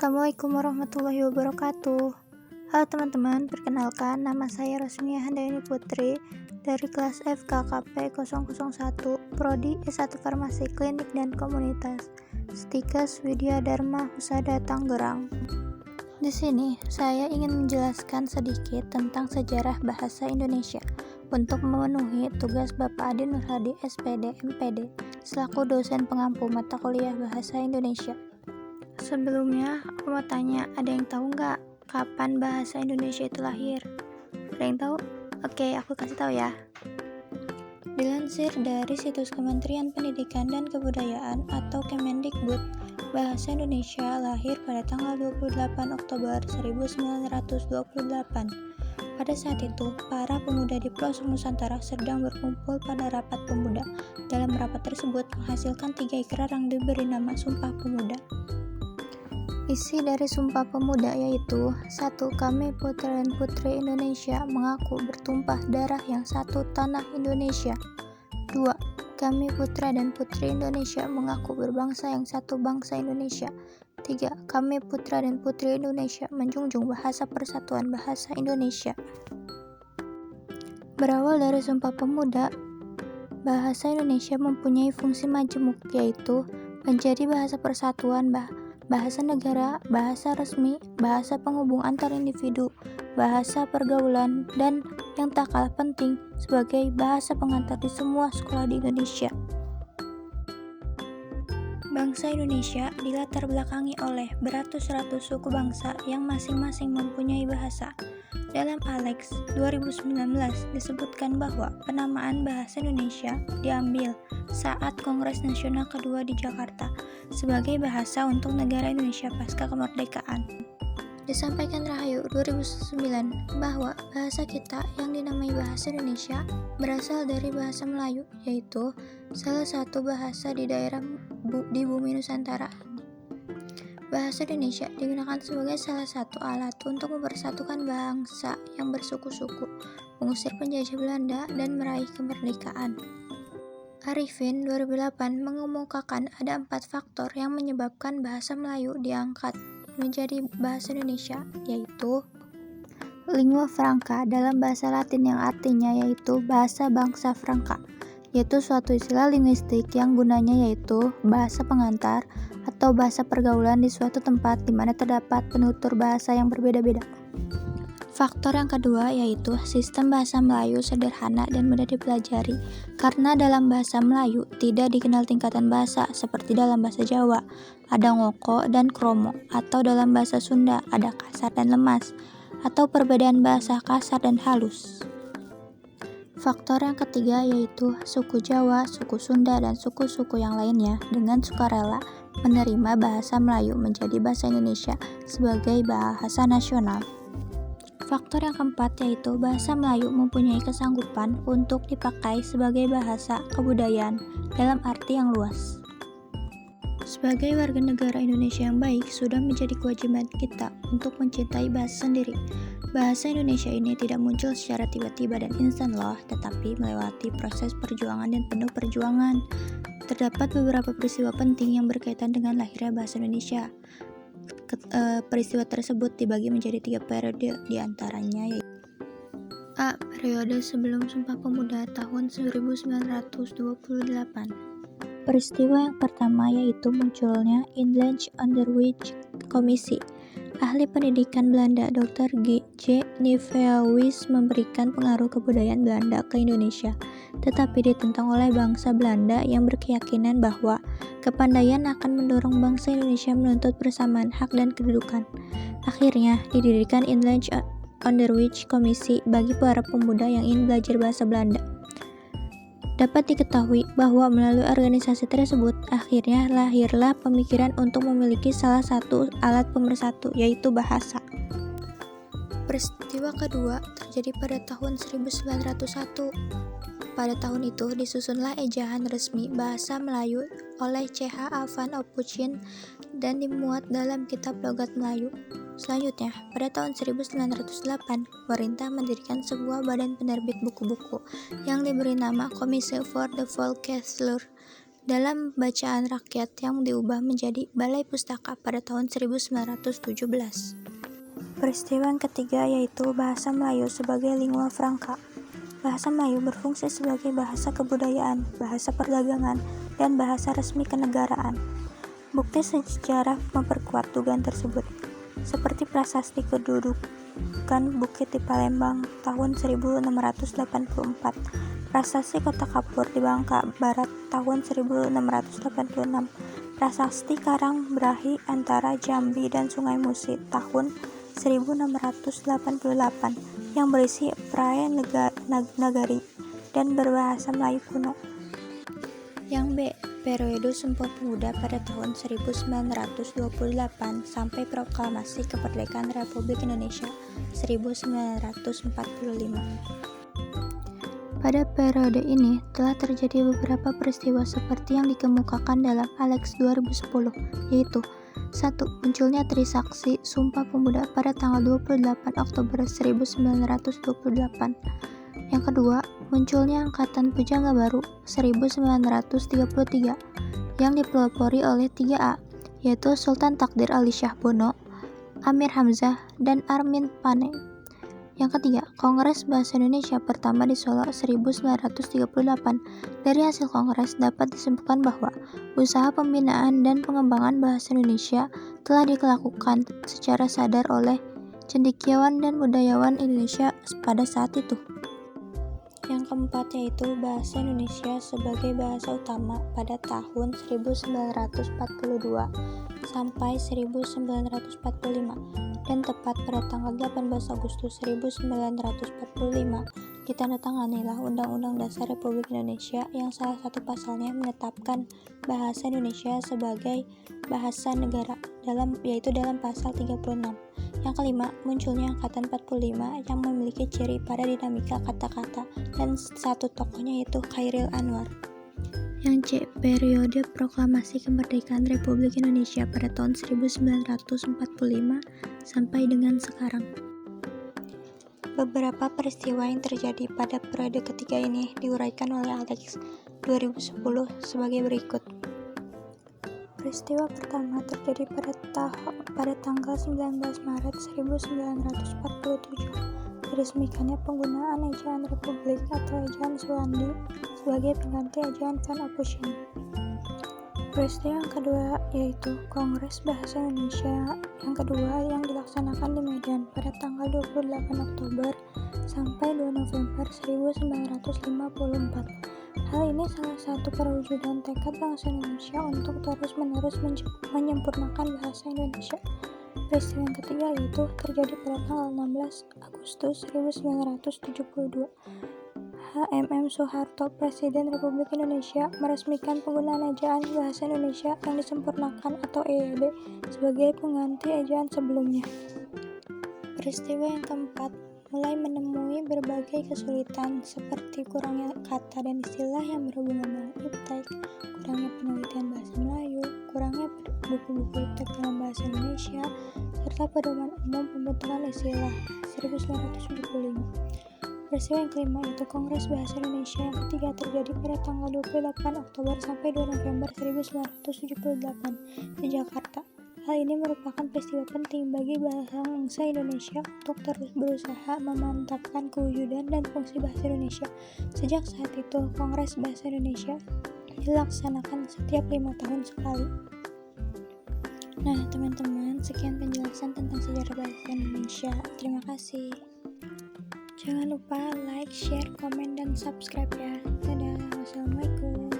Assalamualaikum warahmatullahi wabarakatuh. Halo teman-teman, perkenalkan nama saya Rosmia Handayani Putri dari kelas FKKP 001 Prodi S1 Farmasi Klinik dan Komunitas Stikes Widya Dharma Husada Tangerang. Di sini saya ingin menjelaskan sedikit tentang sejarah bahasa Indonesia untuk memenuhi tugas Bapak Adi Nurhadi SPD MPD selaku dosen pengampu mata kuliah bahasa Indonesia. Sebelumnya, aku mau tanya, ada yang tahu nggak kapan bahasa Indonesia itu lahir? Ada yang tahu? Oke, aku kasih tahu ya. Dilansir dari situs Kementerian Pendidikan dan Kebudayaan atau Kemendikbud, bahasa Indonesia lahir pada tanggal 28 Oktober 1928. Pada saat itu, para pemuda di pelosok Nusantara sedang berkumpul pada rapat pemuda. Dalam rapat tersebut menghasilkan 3 ikrar yang diberi nama Sumpah Pemuda. Isi dari Sumpah Pemuda yaitu 1. Kami putra dan putri Indonesia mengaku bertumpah darah yang satu tanah Indonesia. 2. Kami putra dan putri Indonesia mengaku berbangsa yang satu bangsa Indonesia. 3. Kami putra dan putri Indonesia menjunjung bahasa persatuan bahasa Indonesia. Berawal dari Sumpah Pemuda, bahasa Indonesia mempunyai fungsi majemuk yaitu menjadi bahasa persatuan, bahasa negara, bahasa resmi, bahasa penghubung antar individu, bahasa pergaulan, dan yang tak kalah penting sebagai bahasa pengantar di semua sekolah di Indonesia. Bangsa Indonesia dilatar belakangi oleh beratus-ratus suku bangsa yang masing-masing mempunyai bahasa. Dalam Alex 2019 disebutkan bahwa penamaan bahasa Indonesia diambil saat Kongres Nasional kedua di Jakarta sebagai bahasa untuk negara Indonesia pasca kemerdekaan. Disampaikan Rahayu 2009 bahwa bahasa kita yang dinamai bahasa Indonesia berasal dari bahasa Melayu, yaitu salah satu bahasa di daerah di bumi Nusantara. Bahasa Indonesia digunakan sebagai salah satu alat untuk mempersatukan bangsa yang bersuku-suku, mengusir penjajah Belanda, dan meraih kemerdekaan. Arifin 2008 mengemukakan ada 4 faktor yang menyebabkan bahasa Melayu diangkat menjadi bahasa Indonesia, yaitu lingua franca dalam bahasa Latin yang artinya yaitu bahasa bangsa Franka, yaitu suatu istilah linguistik yang gunanya yaitu bahasa pengantar atau bahasa pergaulan di suatu tempat di mana terdapat penutur bahasa yang berbeda-beda. Faktor yang kedua yaitu sistem bahasa Melayu sederhana dan mudah dipelajari, karena dalam bahasa Melayu tidak dikenal tingkatan bahasa seperti dalam bahasa Jawa ada ngoko dan kromo, atau dalam bahasa Sunda ada kasar dan lemas, atau perbedaan bahasa kasar dan halus. Faktor yang ketiga yaitu suku Jawa, suku Sunda, dan suku-suku yang lainnya dengan sukarela menerima bahasa Melayu menjadi bahasa Indonesia sebagai bahasa nasional. Faktor yang keempat yaitu bahasa Melayu mempunyai kesanggupan untuk dipakai sebagai bahasa kebudayaan dalam arti yang luas. Sebagai warga negara Indonesia yang baik, sudah menjadi kewajiban kita untuk mencintai bahasa sendiri. Bahasa Indonesia ini tidak muncul secara tiba-tiba dan instan loh, tetapi melewati proses perjuangan dan penuh perjuangan. Terdapat beberapa peristiwa penting yang berkaitan dengan lahirnya bahasa Indonesia. Peristiwa tersebut dibagi menjadi 3 periode, diantaranya yaitu A. Periode sebelum Sumpah Pemuda tahun 1928. Peristiwa yang pertama yaitu munculnya Inlandsch Onderwijs Commissie. Ahli pendidikan Belanda Dr. J. Nieuwenhuis memberikan pengaruh kebudayaan Belanda ke Indonesia, tetapi ditentang oleh bangsa Belanda yang berkeyakinan bahwa kepandaian akan mendorong bangsa Indonesia menuntut persamaan hak dan kedudukan. Akhirnya, didirikan Inlandsch Onderwijs Commissie bagi para pemuda yang ingin belajar bahasa Belanda. Dapat diketahui bahwa melalui organisasi tersebut, akhirnya lahirlah pemikiran untuk memiliki salah satu alat pemersatu, yaitu bahasa. Peristiwa kedua terjadi pada tahun 1901. Pada tahun itu disusunlah ejaan resmi bahasa Melayu oleh C.H. Van Ophuijsen dan dimuat dalam Kitab Logat Melayu. Selanjutnya, pada tahun 1908, pemerintah mendirikan sebuah badan penerbit buku-buku yang diberi nama Komisi voor de Volksleer. dalam bacaan rakyat yang diubah menjadi Balai Pustaka pada tahun 1917. Peristiwa yang ketiga yaitu bahasa Melayu sebagai lingua franca. Bahasa Melayu berfungsi sebagai bahasa kebudayaan, bahasa perdagangan, dan bahasa resmi kenegaraan. Bukti sejarah memperkuat dugaan tersebut, seperti prasasti kedudukan Bukit di Palembang tahun 1684, prasasti Kota Kapur di Bangka Barat tahun 1686, prasasti Karang Berahi antara Jambi dan Sungai Musi tahun 1688 yang berisi Prae Nagari dan berbahasa Melayu kuno. Yang B. Periode Sumpah Pemuda pada tahun 1928 sampai Proklamasi Kemerdekaan Republik Indonesia 1945. Pada periode ini telah terjadi beberapa peristiwa seperti yang dikemukakan dalam Alex 2010, yaitu 1. Munculnya Trisaksi Sumpah Pemuda pada tanggal 28 Oktober 1928. Yang kedua, munculnya Angkatan Pujangga Baru 1933 yang dipelopori oleh 3A, yaitu Sultan Takdir Ali Shah Bono, Amir Hamzah, dan Armin Pane. Yang ketiga, Kongres Bahasa Indonesia pertama di Solo 1938. Dari hasil kongres dapat disimpulkan bahwa usaha pembinaan dan pengembangan bahasa Indonesia telah dilakukan secara sadar oleh cendekiawan dan budayawan Indonesia pada saat itu. Yang keempat yaitu bahasa Indonesia sebagai bahasa utama pada tahun 1942 sampai 1945 dan tepat pada tanggal 18 Agustus 1945 ditandatanganilah Undang-Undang Dasar Republik Indonesia yang salah satu pasalnya menetapkan bahasa Indonesia sebagai bahasa negara yaitu dalam pasal 36. Yang kelima, munculnya Angkatan 45 yang memiliki ciri pada dinamika kata-kata dan satu tokohnya yaitu Chairil Anwar. Yang C. Periode Proklamasi Kemerdekaan Republik Indonesia pada tahun 1945 sampai dengan sekarang. Beberapa peristiwa yang terjadi pada periode ketiga ini diuraikan oleh Alex 2010 sebagai berikut. Peristiwa pertama terjadi pada tanggal 19 Maret 1947, diresmikannya penggunaan ejaan Republik atau ejaan Suwandi sebagai pengganti ejaan Van Ophusen. Peristiwa yang kedua yaitu Kongres Bahasa Indonesia yang kedua yang dilaksanakan di Medan pada tanggal 28 Oktober sampai 2 November 1954. Hal ini salah satu perwujudan tekad bangsa Indonesia untuk terus-menerus menyempurnakan bahasa Indonesia. Peristiwa yang ketiga yaitu terjadi pada tanggal 16 Agustus 1972. HMM Soeharto, Presiden Republik Indonesia, meresmikan penggunaan ejaan bahasa Indonesia yang disempurnakan atau EYD sebagai pengganti ejaan sebelumnya. Peristiwa yang keempat mulai menemui berbagai kesulitan seperti kurangnya kata dan istilah yang berhubungan dengan iptek, kurangnya penelitian bahasa Melayu, kurangnya buku-buku iptek dalam bahasa Indonesia, serta pedoman umum pembentukan istilah 1975. Peristiwa yang kelima yaitu Kongres Bahasa Indonesia yang ketiga terjadi pada tanggal 28 Oktober sampai 2 November 1978 di Jakarta. Hal ini merupakan peristiwa penting bagi bangsa Indonesia untuk terus berusaha memantapkan kewujudan dan fungsi bahasa Indonesia. Sejak saat itu, Kongres Bahasa Indonesia dilaksanakan setiap 5 tahun sekali. Nah, teman-teman, sekian penjelasan tentang sejarah bahasa Indonesia. Terima kasih. Jangan lupa like, share, komen, dan subscribe ya. Dadah, wassalamualaikum.